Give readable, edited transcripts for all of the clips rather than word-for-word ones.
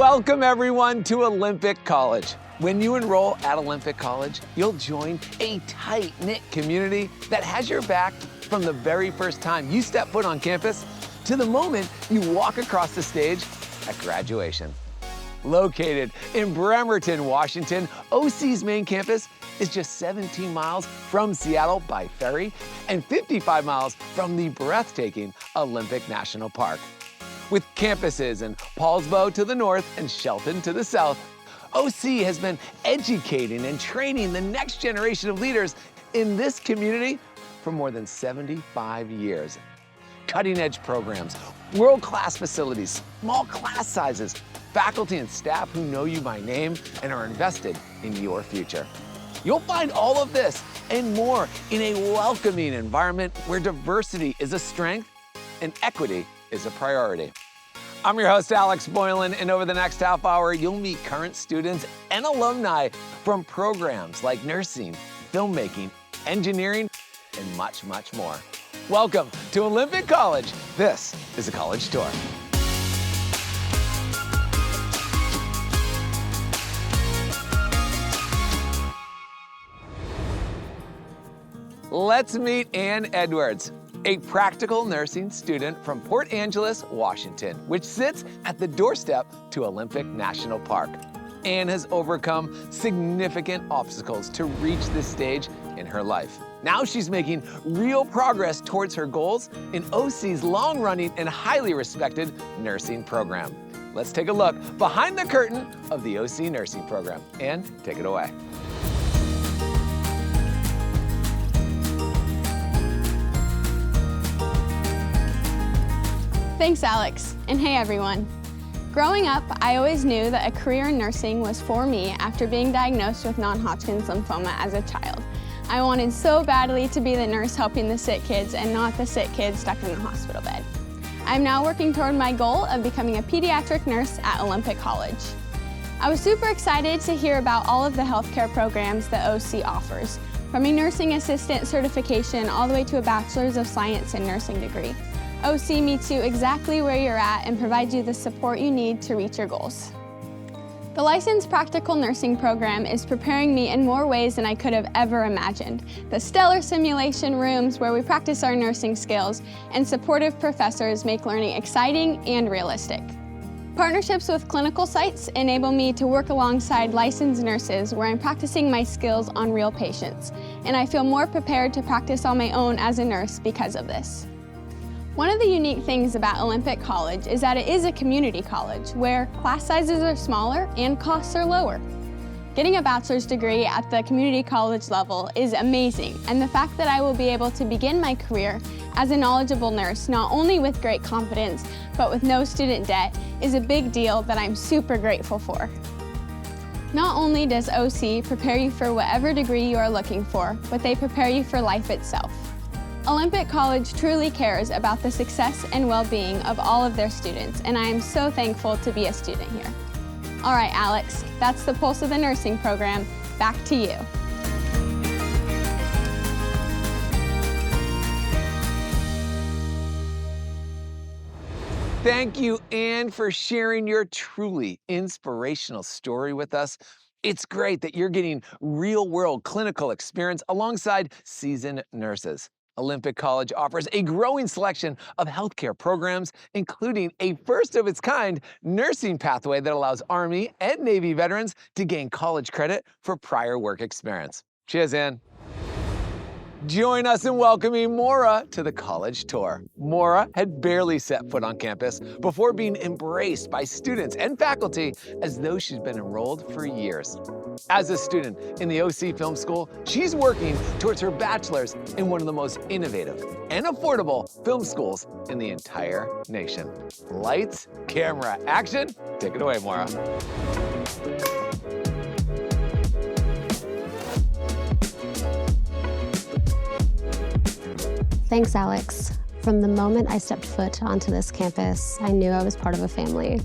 Welcome everyone to Olympic College. When you enroll at Olympic College, you'll join a tight-knit community that has your back from the very first time you step foot on campus to the moment you walk across the stage at graduation. Located in Bremerton, Washington, OC's main campus is just 17 miles from Seattle by ferry and 55 miles from the breathtaking Olympic National Park. With campuses in Paulsbo to the north and Shelton to the south, OC has been educating and training the next generation of leaders in this community for more than 75 years. Cutting-edge programs, world-class facilities, small class sizes, faculty and staff who know you by name and are invested in your future. You'll find all of this and more in a welcoming environment where diversity is a strength and equity is a priority. I'm your host, Alex Boylan, and over the next half hour, you'll meet current students and alumni from programs like nursing, filmmaking, engineering, and much, much more. Welcome to Olympic College. This is a college tour. Let's meet Ann Edwards, a practical nursing student from Port Angeles, Washington, which sits at the doorstep to Olympic National Park. Ann has overcome significant obstacles to reach this stage in her life. Now she's making real progress towards her goals in OC's long-running and highly respected nursing program. Let's take a look behind the curtain of the OC nursing program. Ann, take it away. Thanks, Alex, and hey everyone. Growing up, I always knew that a career in nursing was for me after being diagnosed with non-Hodgkin's lymphoma as a child. I wanted so badly to be the nurse helping the sick kids and not the sick kids stuck in the hospital bed. I'm now working toward my goal of becoming a pediatric nurse at Olympic College. I was super excited to hear about all of the healthcare programs that OC offers, from a nursing assistant certification all the way to a Bachelor's of Science in Nursing degree. OC meets you exactly where you're at and provides you the support you need to reach your goals. The Licensed Practical Nursing program is preparing me in more ways than I could have ever imagined. The stellar simulation rooms where we practice our nursing skills and supportive professors make learning exciting and realistic. Partnerships with clinical sites enable me to work alongside licensed nurses where I'm practicing my skills on real patients, and I feel more prepared to practice on my own as a nurse because of this. One of the unique things about Olympic College is that it is a community college where class sizes are smaller and costs are lower. Getting a bachelor's degree at the community college level is amazing, and the fact that I will be able to begin my career as a knowledgeable nurse, not only with great confidence, but with no student debt, is a big deal that I'm super grateful for. Not only does OC prepare you for whatever degree you are looking for, but they prepare you for life itself. Olympic College truly cares about the success and well-being of all of their students, and I am so thankful to be a student here. All right, Alex, that's the pulse of the nursing program. Back to you. Thank you, Ann, for sharing your truly inspirational story with us. It's great that you're getting real-world clinical experience alongside seasoned nurses. Olympic College offers a growing selection of healthcare programs, including a first-of-its-kind nursing pathway that allows Army and Navy veterans to gain college credit for prior work experience. Cheers, Ann. Join us in welcoming Maura to the college tour. Maura had barely set foot on campus before being embraced by students and faculty as though she'd been enrolled for years. As a student in the OC Film School, she's working towards her bachelor's in one of the most innovative and affordable film schools in the entire nation. Lights, camera, action. Take it away, Maura. Thanks, Alex. From the moment I stepped foot onto this campus, I knew I was part of a family.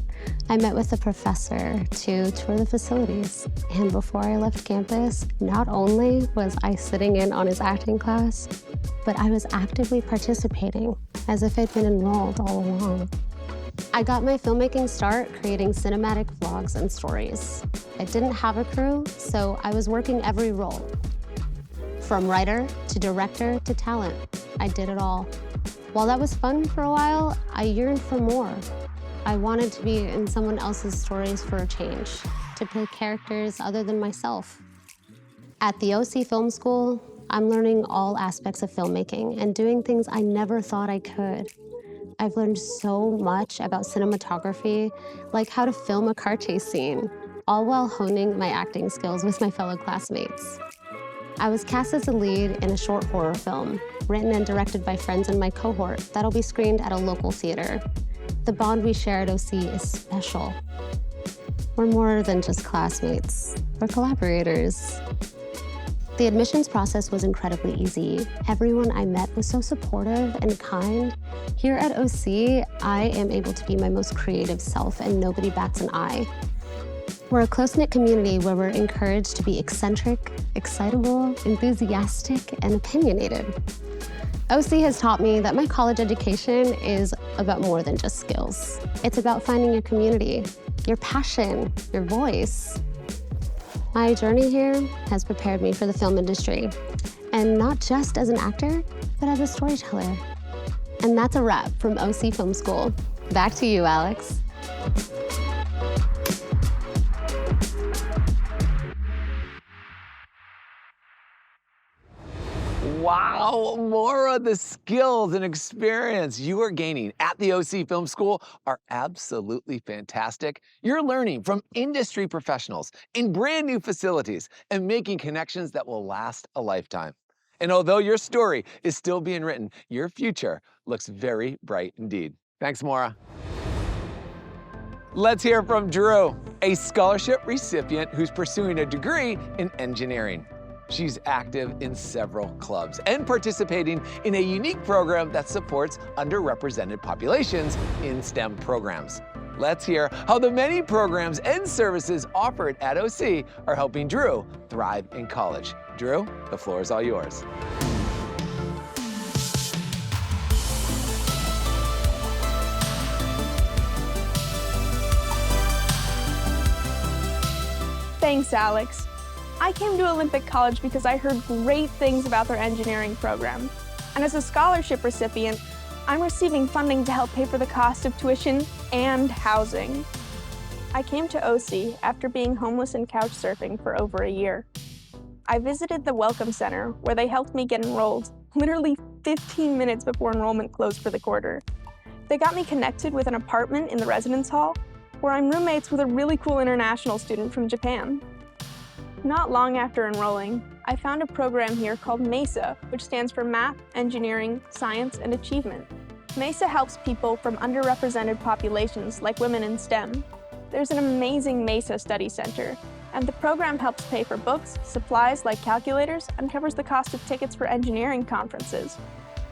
I met with the professor to tour the facilities. And before I left campus, not only was I sitting in on his acting class, but I was actively participating as if I'd been enrolled all along. I got my filmmaking start creating cinematic vlogs and stories. I didn't have a crew, so I was working every role. From writer to director to talent, I did it all. While that was fun for a while, I yearned for more. I wanted to be in someone else's stories for a change, to play characters other than myself. At the OC Film School, I'm learning all aspects of filmmaking and doing things I never thought I could. I've learned so much about cinematography, like how to film a car chase scene, all while honing my acting skills with my fellow classmates. I was cast as a lead in a short horror film, written and directed by friends in my cohort that'll be screened at a local theater. The bond we share at OC is special. We're more than just classmates, we're collaborators. The admissions process was incredibly easy. Everyone I met was so supportive and kind. Here at OC, I am able to be my most creative self and nobody bats an eye. We're a close-knit community where we're encouraged to be eccentric, excitable, enthusiastic, and opinionated. OC has taught me that my college education is about more than just skills. It's about finding your community, your passion, your voice. My journey here has prepared me for the film industry, and not just as an actor, but as a storyteller. And that's a wrap from OC Film School. Back to you, Alex. Wow, Maura, the skills and experience you are gaining at the OC Film School are absolutely fantastic. You're learning from industry professionals in brand new facilities and making connections that will last a lifetime. And although your story is still being written, your future looks very bright indeed. Thanks, Maura. Let's hear from Drew, a scholarship recipient who's pursuing a degree in engineering. She's active in several clubs and participating in a unique program that supports underrepresented populations in STEM programs. Let's hear how the many programs and services offered at OC are helping Drew thrive in college. Drew, the floor is all yours. Thanks, Alex. I came to Olympic College because I heard great things about their engineering program. And as a scholarship recipient, I'm receiving funding to help pay for the cost of tuition and housing. I came to OC after being homeless and couch surfing for over a year. I visited the Welcome Center where they helped me get enrolled, literally 15 minutes before enrollment closed for the quarter. They got me connected with an apartment in the residence hall where I'm roommates with a really cool international student from Japan. Not long after enrolling, I found a program here called MESA, which stands for Math, Engineering, Science, and Achievement. MESA helps people from underrepresented populations like women in STEM. There's an amazing MESA study center, and the program helps pay for books, supplies like calculators, and covers the cost of tickets for engineering conferences.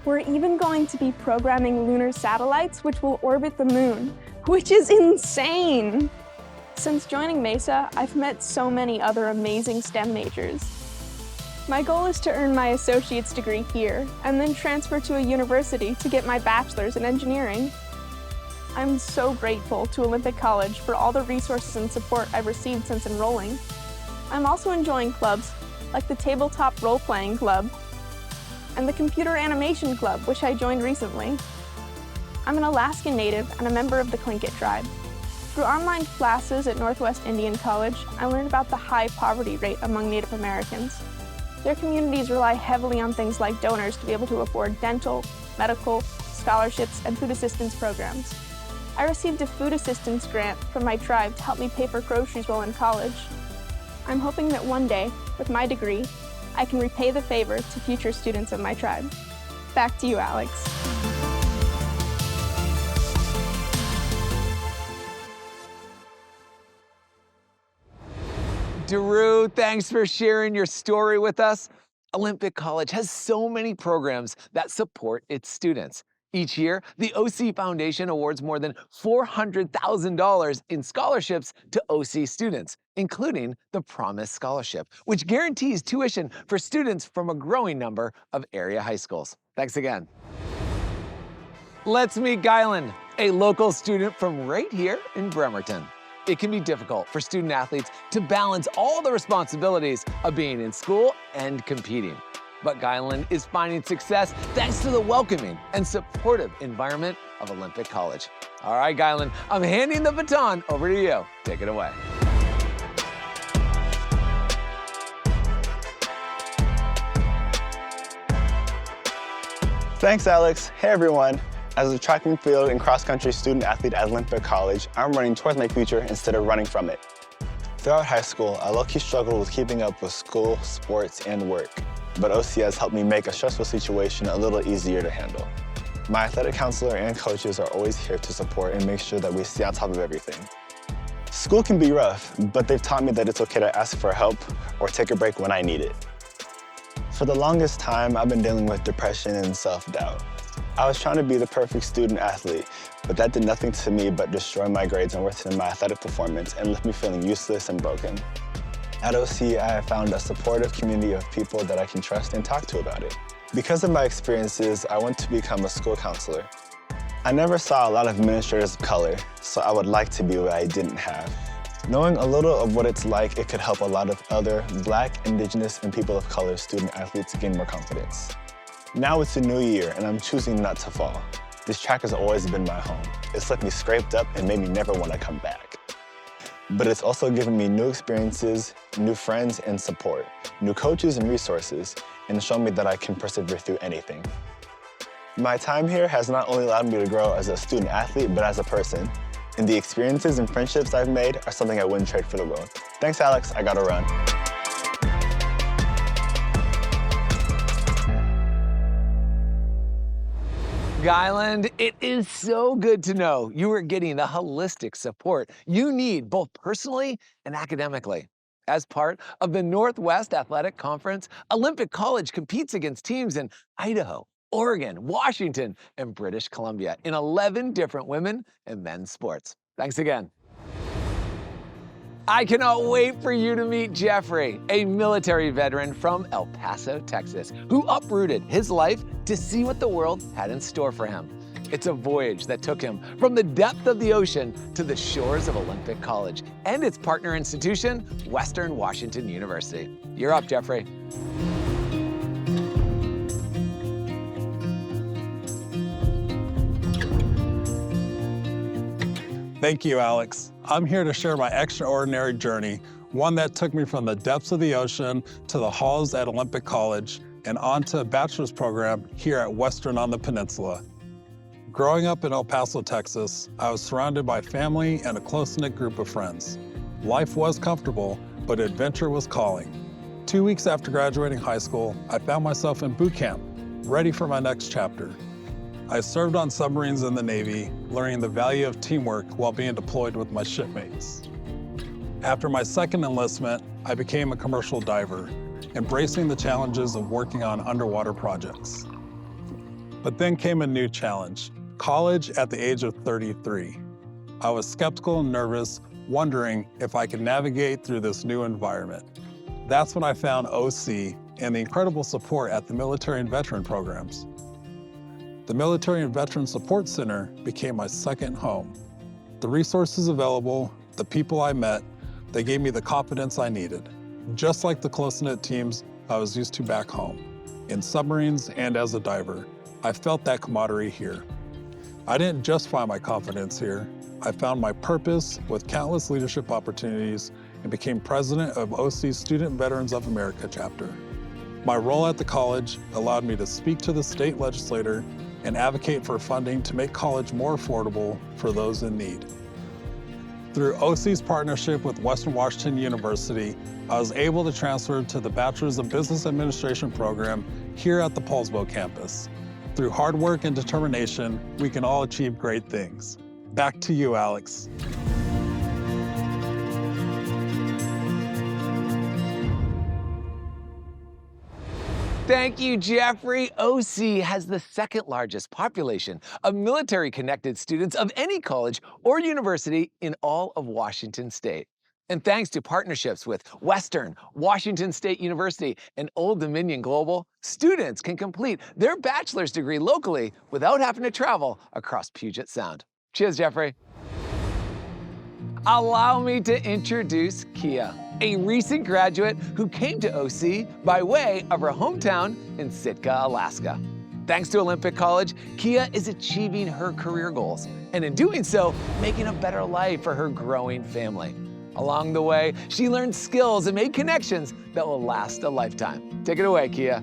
We're even going to be programming lunar satellites which will orbit the moon, which is insane! Since joining MESA, I've met so many other amazing STEM majors. My goal is to earn my associate's degree here and then transfer to a university to get my bachelor's in engineering. I'm so grateful to Olympic College for all the resources and support I've received since enrolling. I'm also enjoying clubs like the Tabletop Role-Playing Club and the Computer Animation Club, which I joined recently. I'm an Alaskan Native and a member of the Tlingit tribe. Through online classes at Northwest Indian College, I learned about the high poverty rate among Native Americans. Their communities rely heavily on things like donors to be able to afford dental, medical, scholarships, and food assistance programs. I received a food assistance grant from my tribe to help me pay for groceries while in college. I'm hoping that one day, with my degree, I can repay the favor to future students of my tribe. Back to you, Alex. Drew, thanks for sharing your story with us. Olympic College has so many programs that support its students. Each year, the OC Foundation awards more than $400,000 in scholarships to OC students, including the Promise Scholarship, which guarantees tuition for students from a growing number of area high schools. Thanks again. Let's meet Guyland, a local student from right here in Bremerton. It can be difficult for student athletes to balance all the responsibilities of being in school and competing. But Guyland is finding success thanks to the welcoming and supportive environment of Olympic College. All right, Guyland, I'm handing the baton over to you. Take it away. Thanks, Alex. Hey, everyone. As a track and field and cross-country student athlete at Olympic College, I'm running towards my future instead of running from it. Throughout high school, I low-key struggled with keeping up with school, sports, and work. But OC has helped me make a stressful situation a little easier to handle. My athletic counselor and coaches are always here to support and make sure that we stay on top of everything. School can be rough, but they've taught me that it's okay to ask for help or take a break when I need it. For the longest time, I've been dealing with depression and self-doubt. I was trying to be the perfect student athlete, but that did nothing to me but destroy my grades and worsen my athletic performance and left me feeling useless and broken. At OC, I have found a supportive community of people that I can trust and talk to about it. Because of my experiences, I went to become a school counselor. I never saw a lot of administrators of color, so I would like to be what I didn't have. Knowing a little of what it's like, it could help a lot of other Black, Indigenous, and people of color student athletes gain more confidence. Now it's a new year, and I'm choosing not to fall. This track has always been my home. It's left me scraped up and made me never want to come back. But it's also given me new experiences, new friends and support, new coaches and resources, and shown me that I can persevere through anything. My time here has not only allowed me to grow as a student athlete, but as a person. And the experiences and friendships I've made are something I wouldn't trade for the world. Thanks, Alex. I gotta run. Guyland, it is so good to know you are getting the holistic support you need both personally and academically. As part of the Northwest Athletic Conference, Olympic College competes against teams in Idaho, Oregon, Washington, and British Columbia in 11 different women and men's sports. Thanks again. I cannot wait for you to meet Jeffrey, a military veteran from El Paso, Texas, who uprooted his life to see what the world had in store for him. It's a voyage that took him from the depth of the ocean to the shores of Olympic College and its partner institution, Western Washington University. You're up, Jeffrey. Thank you, Alex. I'm here to share my extraordinary journey, one that took me from the depths of the ocean to the halls at Olympic College and on to a bachelor's program here at Western on the Peninsula. Growing up in El Paso, Texas, I was surrounded by family and a close-knit group of friends. Life was comfortable, but adventure was calling. 2 weeks after graduating high school, I found myself in boot camp, ready for my next chapter. I served on submarines in the Navy, learning the value of teamwork while being deployed with my shipmates. After my second enlistment, I became a commercial diver, embracing the challenges of working on underwater projects. But then came a new challenge, college at the age of 33. I was skeptical and nervous, wondering if I could navigate through this new environment. That's when I found OC and the incredible support at the military and veteran programs. The Military and Veteran Support Center became my second home. The resources available, the people I met, they gave me the confidence I needed, just like the close-knit teams I was used to back home. In submarines and as a diver, I felt that camaraderie here. I didn't just find my confidence here, I found my purpose with countless leadership opportunities and became president of OC's Student Veterans of America chapter. My role at the college allowed me to speak to the state legislator and advocate for funding to make college more affordable for those in need. Through OC's partnership with Western Washington University, I was able to transfer to the Bachelor's of Business Administration program here at the Poulsbo campus. Through hard work and determination, we can all achieve great things. Back to you, Alex. Thank you, Jeffrey. OC has the second largest population of military-connected students of any college or university in all of Washington State. And thanks to partnerships with Western, Washington State University, and Old Dominion Global, students can complete their bachelor's degree locally without having to travel across Puget Sound. Cheers, Jeffrey. Allow me to introduce Kia, a recent graduate who came to OC by way of her hometown in Sitka, Alaska. Thanks to Olympic College, Kia is achieving her career goals, and in doing so, making a better life for her growing family. Along the way, she learned skills and made connections that will last a lifetime. Take it away, Kia.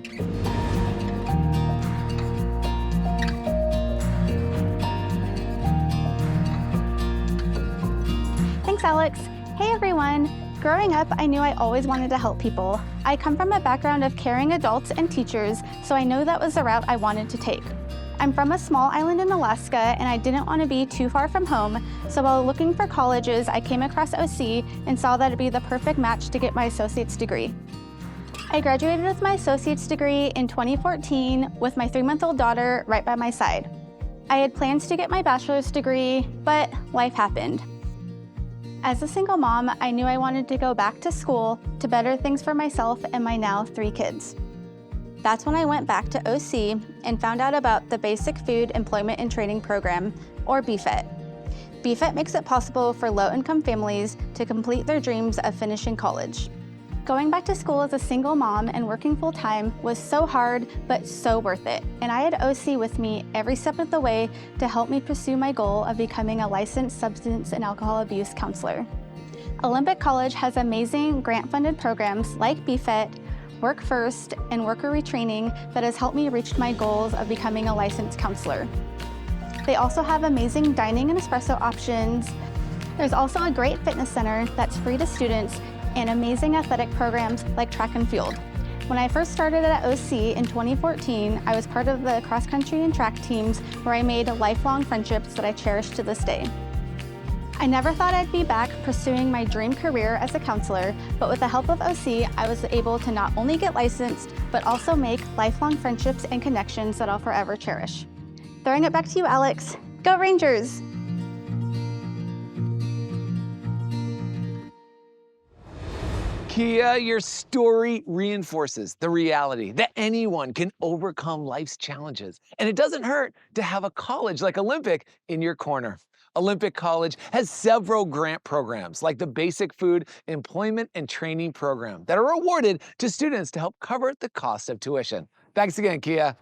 Thanks, Alex. Hey, everyone. Growing up, I knew I always wanted to help people. I come from a background of caring adults and teachers, so I knew that was the route I wanted to take. I'm from a small island in Alaska, and I didn't want to be too far from home, so while looking for colleges, I came across OC and saw that it'd be the perfect match to get my associate's degree. I graduated with my associate's degree in 2014 with my 3-month-old daughter right by my side. I had plans to get my bachelor's degree, but life happened. As a single mom, I knew I wanted to go back to school to better things for myself and my now 3 kids. That's when I went back to OC and found out about the Basic Food Employment and Training Program, or BFET. BFET makes it possible for low-income families to complete their dreams of finishing college. Going back to school as a single mom and working full-time was so hard, but so worth it. And I had OC with me every step of the way to help me pursue my goal of becoming a licensed substance and alcohol abuse counselor. Olympic College has amazing grant-funded programs like BFET, Work First, and worker retraining that has helped me reach my goals of becoming a licensed counselor. They also have amazing dining and espresso options. There's also a great fitness center that's free to students and amazing athletic programs like track and field. When I first started at OC in 2014, I was part of the cross-country and track teams where I made lifelong friendships that I cherish to this day. I never thought I'd be back pursuing my dream career as a counselor, but with the help of OC, I was able to not only get licensed, but also make lifelong friendships and connections that I'll forever cherish. Throwing it back to you, Alex. Go Rangers! Kia, your story reinforces the reality that anyone can overcome life's challenges, and it doesn't hurt to have a college like Olympic in your corner. Olympic College has several grant programs like the Basic Food Employment and Training Program that are awarded to students to help cover the cost of tuition. Thanks again, Kia.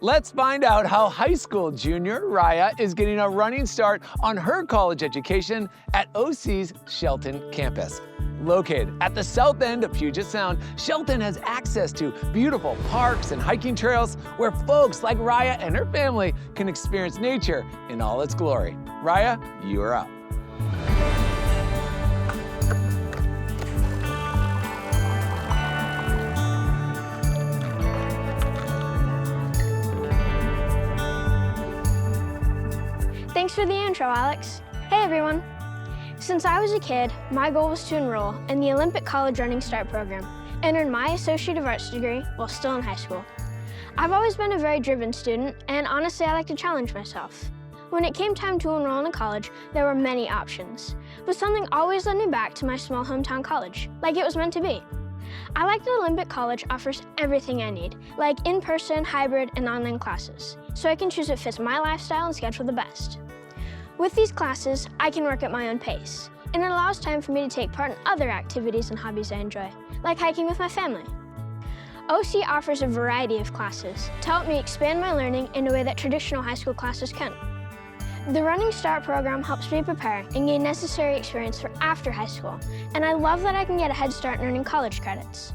Let's find out how high school junior Raya is getting a running start on her college education at OC's Shelton campus. Located at the south end of Puget Sound, Shelton has access to beautiful parks and hiking trails where folks like Raya and her family can experience nature in all its glory. Raya, you are up. Thanks for the intro, Alex. Hey, everyone. Since I was a kid, my goal was to enroll in the Olympic College Running Start program and earn my Associate of Arts degree while still in high school. I've always been a very driven student, and honestly, I like to challenge myself. When it came time to enroll in college, there were many options, but something always led me back to my small hometown college, like it was meant to be. I like that Olympic College offers everything I need, like in-person, hybrid, and online classes, so I can choose what fits my lifestyle and schedule the best. With these classes, I can work at my own pace, and it allows time for me to take part in other activities and hobbies I enjoy, like hiking with my family. OC offers a variety of classes to help me expand my learning in a way that traditional high school classes can't. The Running Start program helps me prepare and gain necessary experience for after high school, and I love that I can get a head start in earning college credits.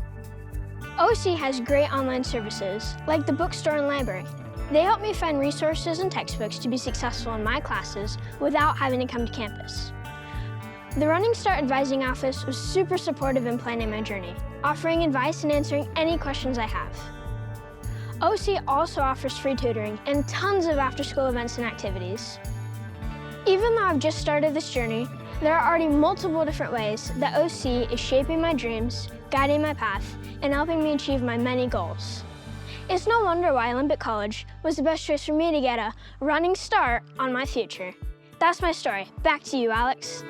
OC has great online services, like the bookstore and library. They help me find resources and textbooks to be successful in my classes without having to come to campus. The Running Start Advising Office was super supportive in planning my journey, offering advice and answering any questions I have. OC also offers free tutoring and tons of after-school events and activities. Even though I've just started this journey, there are already multiple different ways that OC is shaping my dreams, guiding my path, and helping me achieve my many goals. It's no wonder why Olympic College was the best choice for me to get a running start on my future. That's my story. Back to you, Alex.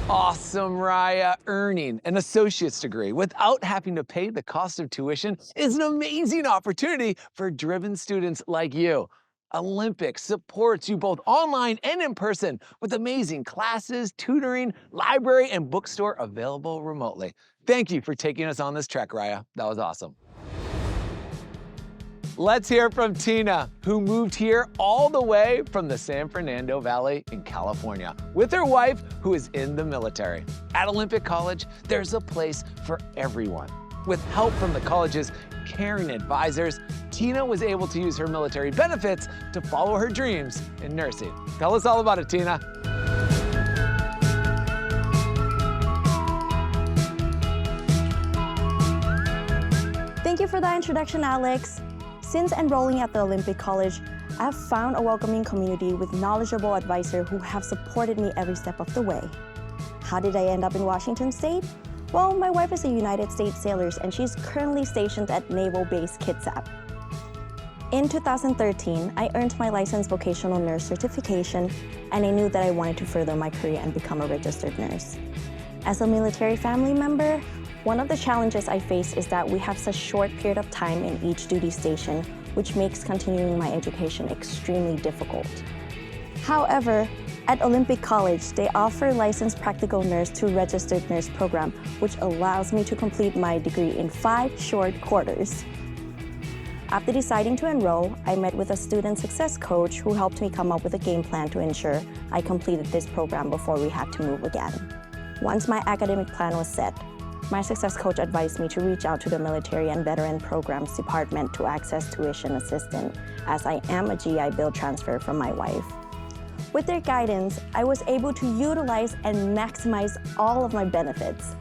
Awesome, Raya. Earning an associate's degree without having to pay the cost of tuition is an amazing opportunity for driven students like you. Olympic supports you both online and in person with amazing classes, tutoring, library, and bookstore available remotely. Thank you for taking us on this trek, Raya. That was awesome. Let's hear from Tina, who moved here all the way from the San Fernando Valley in California with her wife, who is in the military. At Olympic College, there's a place for everyone. With help from the college's caring advisors, Tina was able to use her military benefits to follow her dreams in nursing. Tell us all about it, Tina. Thank you for that introduction, Alex. Since enrolling at the Olympic College, I've found a welcoming community with knowledgeable advisors who have supported me every step of the way. How did I end up in Washington State? Well, my wife is a United States sailor and she's currently stationed at Naval Base Kitsap. In 2013, I earned my licensed vocational nurse certification, and I knew that I wanted to further my career and become a registered nurse. As a military family member, one of the challenges I face is that we have such a short period of time in each duty station, which makes continuing my education extremely difficult. However, at Olympic College, they offer licensed practical nurse to registered nurse program, which allows me to complete my degree in 5 short quarters. After deciding to enroll, I met with a student success coach who helped me come up with a game plan to ensure I completed this program before we had to move again. Once my academic plan was set, my success coach advised me to reach out to the Military and Veteran Programs Department to access tuition assistance, as I am a GI Bill transfer from my wife. With their guidance, I was able to utilize and maximize all of my benefits.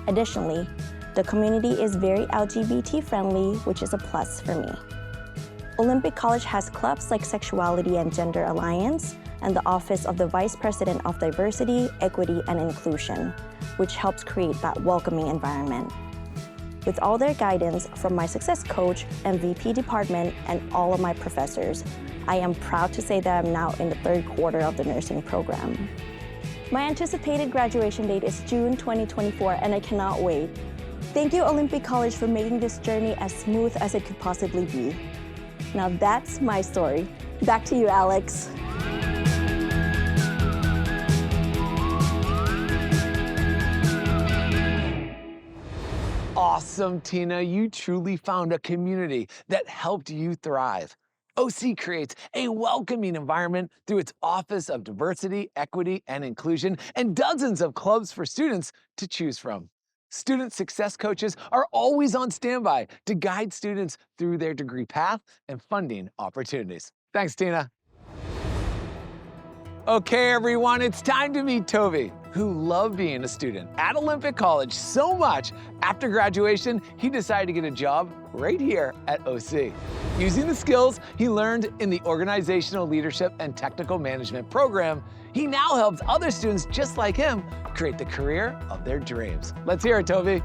Additionally, the community is very LGBT friendly, which is a plus for me. Olympic College has clubs like Sexuality and Gender Alliance and the Office of the Vice President of Diversity, Equity, and Inclusion, which helps create that welcoming environment. With all their guidance from my success coach, MVP department, and all of my professors, I am proud to say that I'm now in the 3rd quarter of the nursing program. My anticipated graduation date is June 2024, and I cannot wait. Thank you, Olympic College, for making this journey as smooth as it could possibly be. Now that's my story. Back to you, Alex. Awesome, Tina. You truly found a community that helped you thrive. OC creates a welcoming environment through its Office of Diversity, Equity, and Inclusion, and dozens of clubs for students to choose from. Student success coaches are always on standby to guide students through their degree path and funding opportunities. Thanks, Tina. Okay, everyone, it's time to meet Toby, who loved being a student at Olympic College so much, after graduation, he decided to get a job right here at OC. Using the skills he learned in the Organizational Leadership and Technical Management program, he now helps other students just like him create the career of their dreams. Let's hear it, Toby.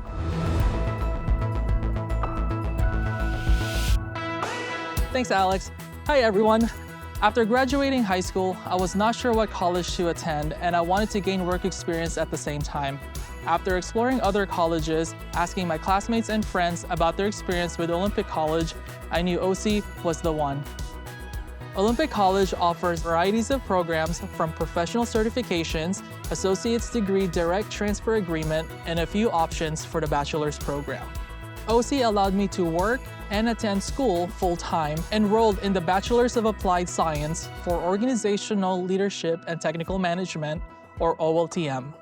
Thanks, Alex. Hi, everyone. After graduating high school, I was not sure what college to attend, and I wanted to gain work experience at the same time. After exploring other colleges, asking my classmates and friends about their experience with Olympic College, I knew OC was the one. Olympic College offers varieties of programs from professional certifications, associate's degree direct transfer agreement, and a few options for the bachelor's program. OC allowed me to work and attend school full-time, enrolled in the Bachelor's of Applied Science for Organizational Leadership and Technical Management, or OLTM.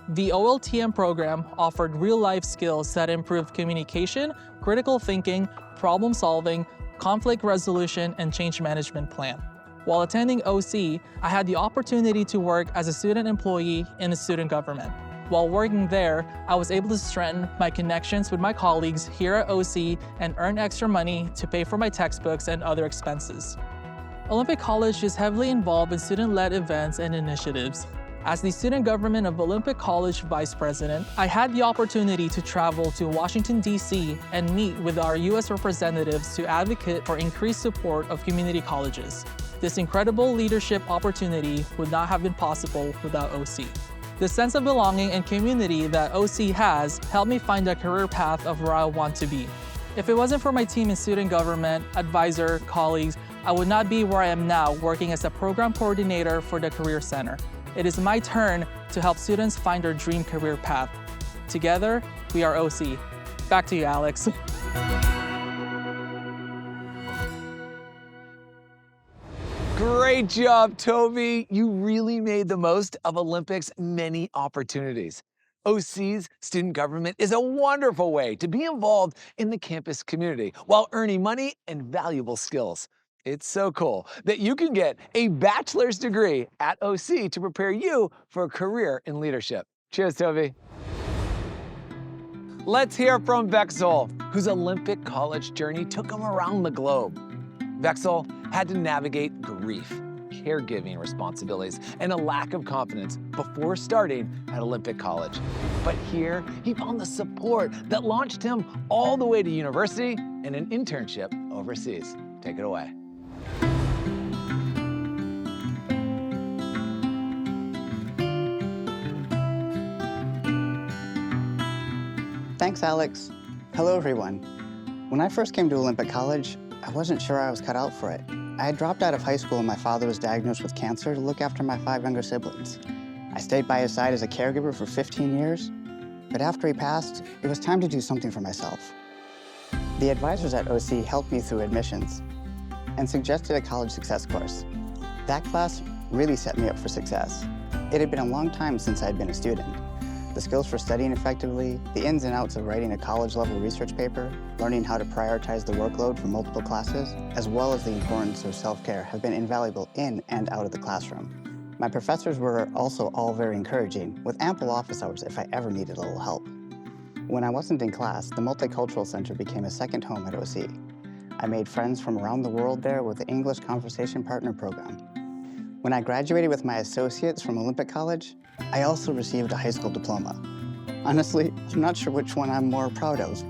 The OLTM program offered real-life skills that improved communication, critical thinking, problem-solving, conflict resolution, and change management plan. While attending OC, I had the opportunity to work as a student employee in the student government. While working there, I was able to strengthen my connections with my colleagues here at OC and earn extra money to pay for my textbooks and other expenses. Olympic College is heavily involved in student-led events and initiatives. As the Student Government of Olympic College Vice President, I had the opportunity to travel to Washington, D.C. and meet with our U.S. representatives to advocate for increased support of community colleges. This incredible leadership opportunity would not have been possible without OC. The sense of belonging and community that OC has helped me find a career path of where I want to be. If it wasn't for my team in student government, advisor, colleagues, I would not be where I am now working as a program coordinator for the Career Center. It is my turn to help students find their dream career path. Together, we are OC. Back to you, Alex. Great job, Toby. You really made the most of Olympics' many opportunities. OC's student government is a wonderful way to be involved in the campus community while earning money and valuable skills. It's so cool that you can get a bachelor's degree at OC to prepare you for a career in leadership. Cheers, Toby. Let's hear from Vexel, whose Olympic college journey took him around the globe. Vexel had to navigate grief, caregiving responsibilities, and a lack of confidence before starting at Olympic College. But here, he found the support that launched him all the way to university and an internship overseas. Take it away. Thanks, Alex. Hello, everyone. When I first came to Olympic College, I wasn't sure I was cut out for it. I had dropped out of high school when my father was diagnosed with cancer to look after my 5 younger siblings. I stayed by his side as a caregiver for 15 years, but after he passed, it was time to do something for myself. The advisors at OC helped me through admissions and suggested a college success course. That class really set me up for success. It had been a long time since I had been a student. The skills for studying effectively, the ins and outs of writing a college-level research paper, learning how to prioritize the workload for multiple classes, as well as the importance of self-care have been invaluable in and out of the classroom. My professors were also all very encouraging, with ample office hours if I ever needed a little help. When I wasn't in class, the Multicultural Center became a second home at OC. I made friends from around the world there with the English Conversation Partner Program. When I graduated with my associates from Olympic College, I also received a high school diploma. Honestly, I'm not sure which one I'm more proud of.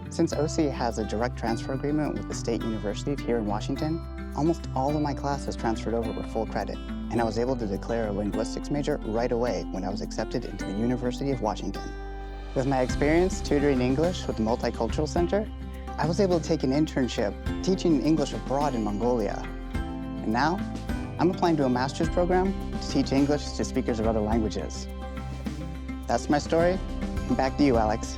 Since OC has a direct transfer agreement with the State University here in Washington, almost all of my classes transferred over with full credit, and I was able to declare a linguistics major right away when I was accepted into the University of Washington. With my experience tutoring English with the Multicultural Center, I was able to take an internship teaching English abroad in Mongolia. And now, I'm applying to a master's program to teach English to speakers of other languages. That's my story, and back to you, Alex.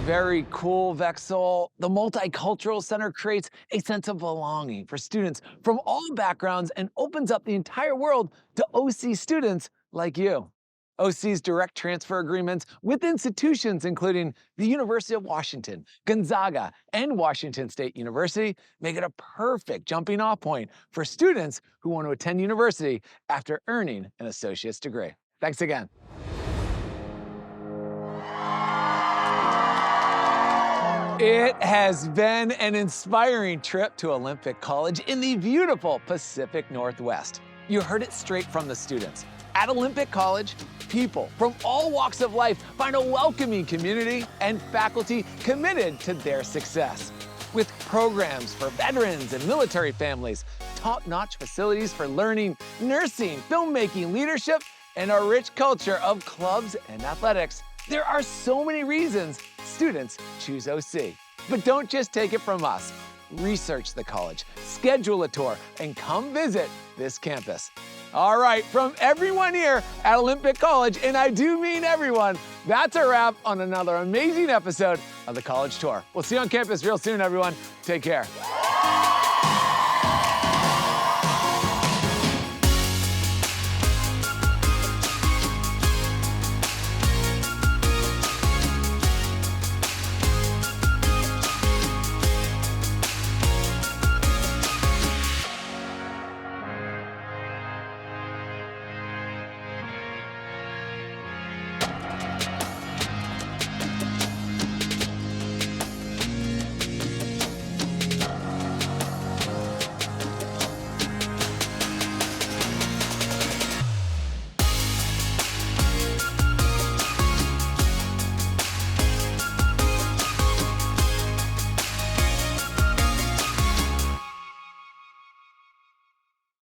Very cool, Vexel. The Multicultural Center creates a sense of belonging for students from all backgrounds and opens up the entire world to OC students like you. OC's direct transfer agreements with institutions including the University of Washington, Gonzaga, and Washington State University make it a perfect jumping off point for students who want to attend university after earning an associate's degree. Thanks again. It has been an inspiring trip to Olympic College in the beautiful Pacific Northwest. You heard it straight from the students. At Olympic College, people from all walks of life find a welcoming community and faculty committed to their success. With programs for veterans and military families, top-notch facilities for learning, nursing, filmmaking, leadership, and a rich culture of clubs and athletics, there are so many reasons students choose OC. But don't just take it from us. Research the college, schedule a tour, and come visit this campus. All right, from everyone here at Olympic College, and I do mean everyone, that's a wrap on another amazing episode of the College Tour. We'll see you on campus real soon, everyone. Take care.